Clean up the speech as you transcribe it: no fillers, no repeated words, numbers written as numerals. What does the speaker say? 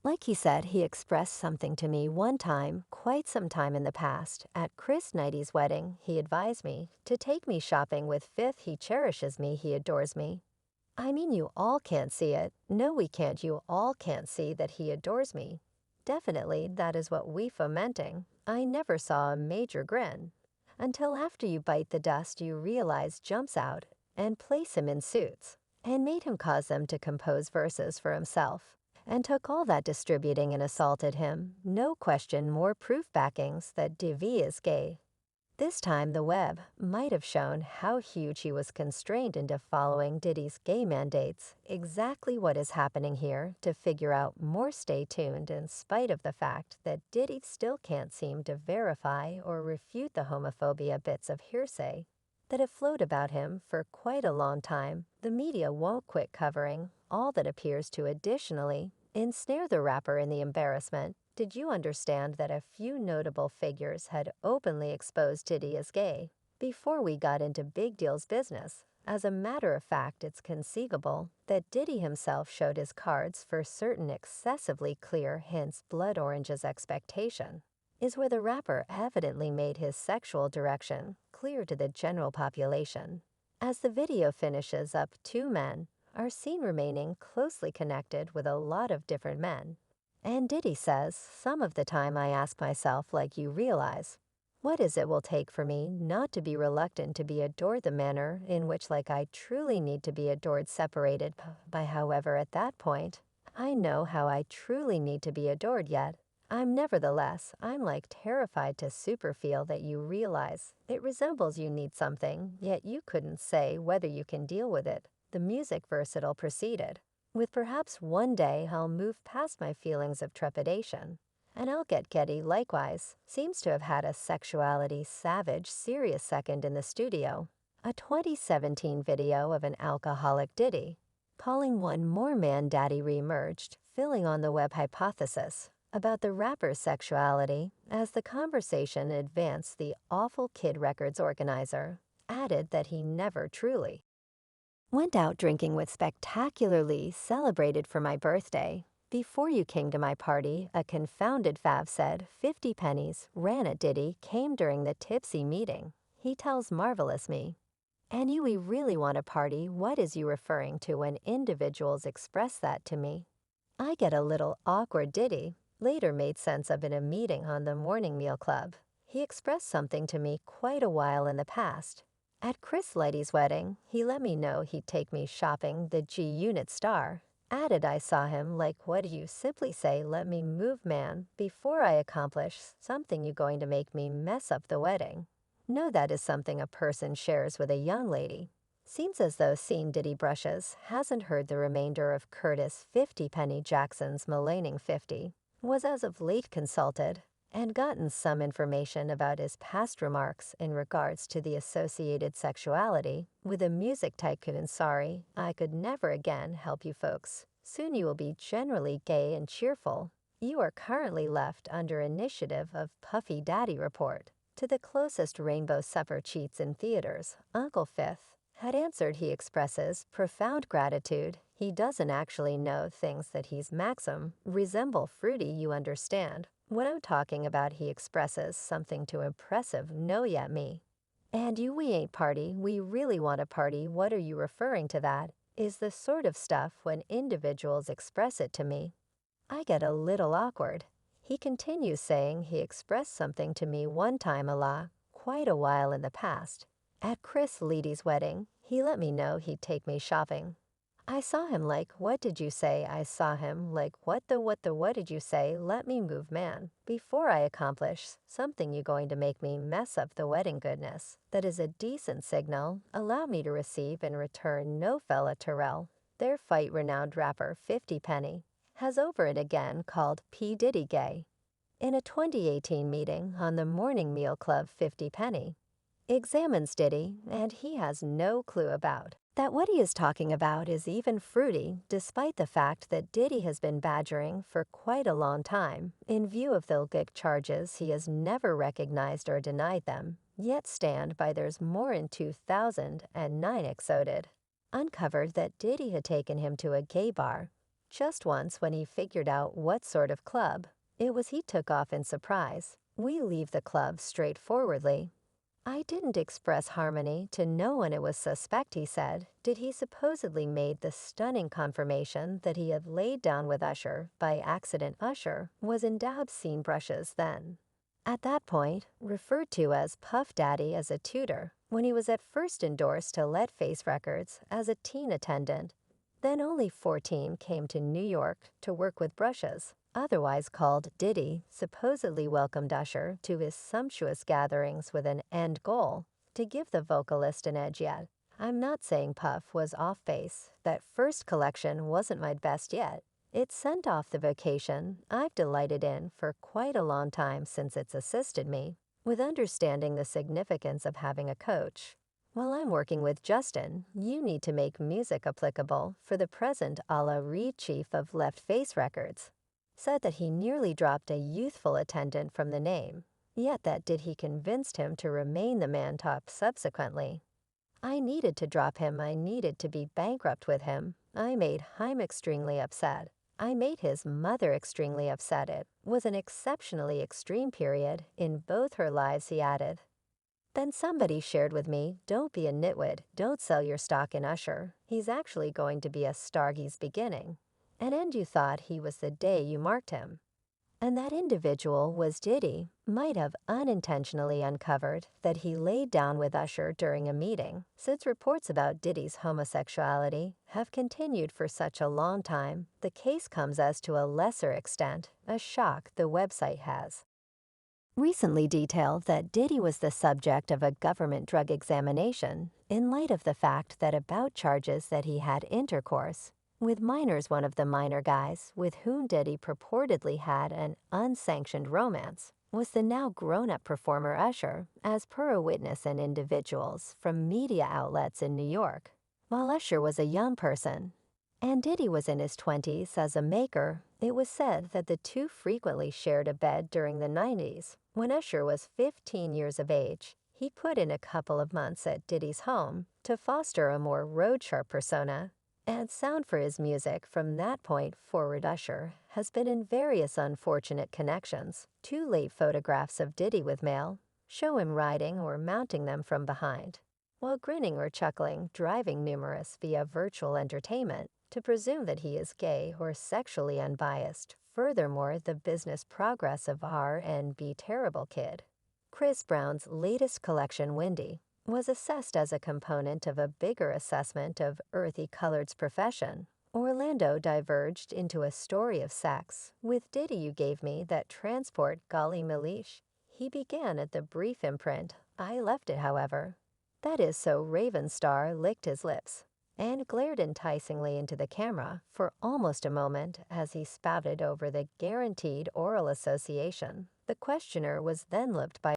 Like he said, he expressed something to me one time, quite some time in the past. At Chris Knighty's wedding, he advised me to take me shopping with Fifth. He cherishes me, he adores me. I mean, you all can't see it. No, we can't. You all can't see that he adores me. Definitely, that is what we fomenting. I never saw a major grin. Until after you bite the dust, you realize jumps out and place him in suits, and made him cause them to compose verses for himself, and took all that distributing and assaulted him. No question, more proof backings that Divi is gay. This time the web might have shown how huge he was constrained into following Diddy's gay mandates. Exactly what is happening here to figure out more, stay tuned, in spite of the fact that Diddy still can't seem to verify or refute the homophobia bits of hearsay that have flowed about him for quite a long time. The media won't quit covering all that appears to additionally ensnare the rapper in the embarrassment. Did you understand that a few notable figures had openly exposed Diddy as gay before we got into Big Deal's business? As a matter of fact, it's conceivable that Diddy himself showed his cards for certain excessively clear hints. Blood Orange's expectation is where the rapper evidently made his sexual direction clear to the general population. As the video finishes up, two men are seen remaining closely connected with a lot of different men. And Diddy says, some of the time I ask myself, like, you realize, what is it will take for me not to be reluctant to be adored the manner in which, like, I truly need to be adored, separated by, however, at that point, I know how I truly need to be adored, yet I'm like terrified to super feel that you realize it resembles you need something, yet you couldn't say whether you can deal with it. The music versatile proceeded with, perhaps one day I'll move past my feelings of trepidation, and I'll get Getty. Likewise seems to have had a sexuality savage serious second in the studio. A 2017 video of an alcoholic Diddy calling one more man daddy re-emerged, filling on the web hypothesis about the rapper's sexuality. As the conversation advanced, the Awful Kid Records organizer added that he never truly went out drinking with spectacularly celebrated for my birthday. Before you came to my party, a confounded fav said 50 pennies ran at Diddy came during the tipsy meeting. He tells Marvelous Me. And you, we really want a party. What is you referring to when individuals express that to me? I get a little awkward. Diddy later made sense of in a meeting on the Morning Meal Club. He expressed something to me quite a while in the past. At Chris Lighty's wedding, he let me know he'd take me shopping. The G-Unit star added, I saw him like, what do you simply say, let me move man, before I accomplish something you going to make me mess up the wedding. No, that is something a person shares with a young lady. Seems as though Scene Diddy brushes hasn't heard the remainder of Curtis 50 Penny Jackson's maligning 50, was as of late consulted and gotten some information about his past remarks in regards to the associated sexuality with a music tycoon. Sorry, I could never again help you folks. Soon you will be generally gay and cheerful. You are currently left under initiative of Puffy Daddy Report to the closest rainbow supper cheats in theaters. Uncle Fifth had answered he expresses profound gratitude. He doesn't actually know things that he's Maxim resemble fruity, you understand. What I'm talking about, he expresses something too impressive, no yet me. And you, we ain't party, we really want a party. What are you referring to? That is the sort of stuff when individuals express it to me, I get a little awkward. He continues saying he expressed something to me one time quite a while in the past. At Chris Lighty's wedding, he let me know he'd take me shopping. I saw him like, what did you say? I saw him like, what did you say? Let me move man, before I accomplish something you going to make me mess up the wedding. Goodness, that is a decent signal. Allow me to receive in return no fella Terrell. Their fight renowned rapper 50 Penny has over and again called P. Diddy gay. In a 2018 meeting on the Morning Meal Club, 50 Penny examines Diddy, and he has no clue about that what he is talking about is even fruity, despite the fact that Diddy has been badgering for quite a long time. In view of the GIC charges, he has never recognized or denied them, yet stand by there's more. In 2009 exoded uncovered that Diddy had taken him to a gay bar Just once when he figured out what sort of club it was he took off in surprise. We leave the club straightforwardly. I didn't express harmony to no one it was suspect, he said. Did he supposedly made the stunning confirmation that he had laid down with Usher by accident. Usher was endowed scene brushes then. At that point, referred to as Puff Daddy as a tutor, when he was at first endorsed to Let Face Records as a teen attendant. Then only 14 came to New York to work with brushes, otherwise called Diddy, supposedly welcomed Usher to his sumptuous gatherings with an end goal, to give the vocalist an edge yet. I'm not saying Puff was off base. That first collection wasn't my best yet. It sent off the vocation I've delighted in for quite a long time since it's assisted me with understanding the significance of having a coach. While I'm working with Justin, you need to make music applicable for the present a la Reed, chief of Left Face Records. Said that he nearly dropped a youthful attendant from the name, yet that Diddy convinced him to remain the man top subsequently. I needed to drop him. I needed to be bankrupt with him. I made him extremely upset. I made his mother extremely upset. It was an exceptionally extreme period in both her lives, he added. Then somebody shared with me, don't be a nitwit, don't sell your stock in Usher. He's actually going to be a star. He's beginning. And you thought he was the day you marked him. And that individual was Diddy, might have unintentionally uncovered that he laid down with Usher during a meeting, since reports about Diddy's homosexuality have continued for such a long time. The case comes as to a lesser extent, a shock the website has recently detailed that Diddy was the subject of a government drug examination in light of the fact that about charges that he had intercourse with minors. One of the minor guys with whom Diddy purportedly had an unsanctioned romance was the now grown-up performer Usher, as per a witness and individuals from media outlets in New York. While Usher was a young person and Diddy was in his 20s as a maker, it was said that the two frequently shared a bed during the 90s. When Usher was 15 years of age, he put in a couple of months at Diddy's home to foster a more road-sharp persona and sound for his music. From that point forward, Usher has been in various unfortunate connections. Two late photographs of Diddy with male show him riding or mounting them from behind, while grinning or chuckling, driving numerous via virtual entertainment to presume that he is gay or sexually unbiased. Furthermore, the business progress of R&B Terrible Kid, Chris Brown's latest collection, Windy, was assessed as a component of a bigger assessment of Earthy Colored's profession. Orlando diverged into a story of sex with Diddy. You gave me that transport, golly Milish. He began at the brief imprint. I left it, however. That is so Raven Star licked his lips and glared enticingly into the camera for almost a moment as he spouted over the guaranteed oral association. The questioner was then looked by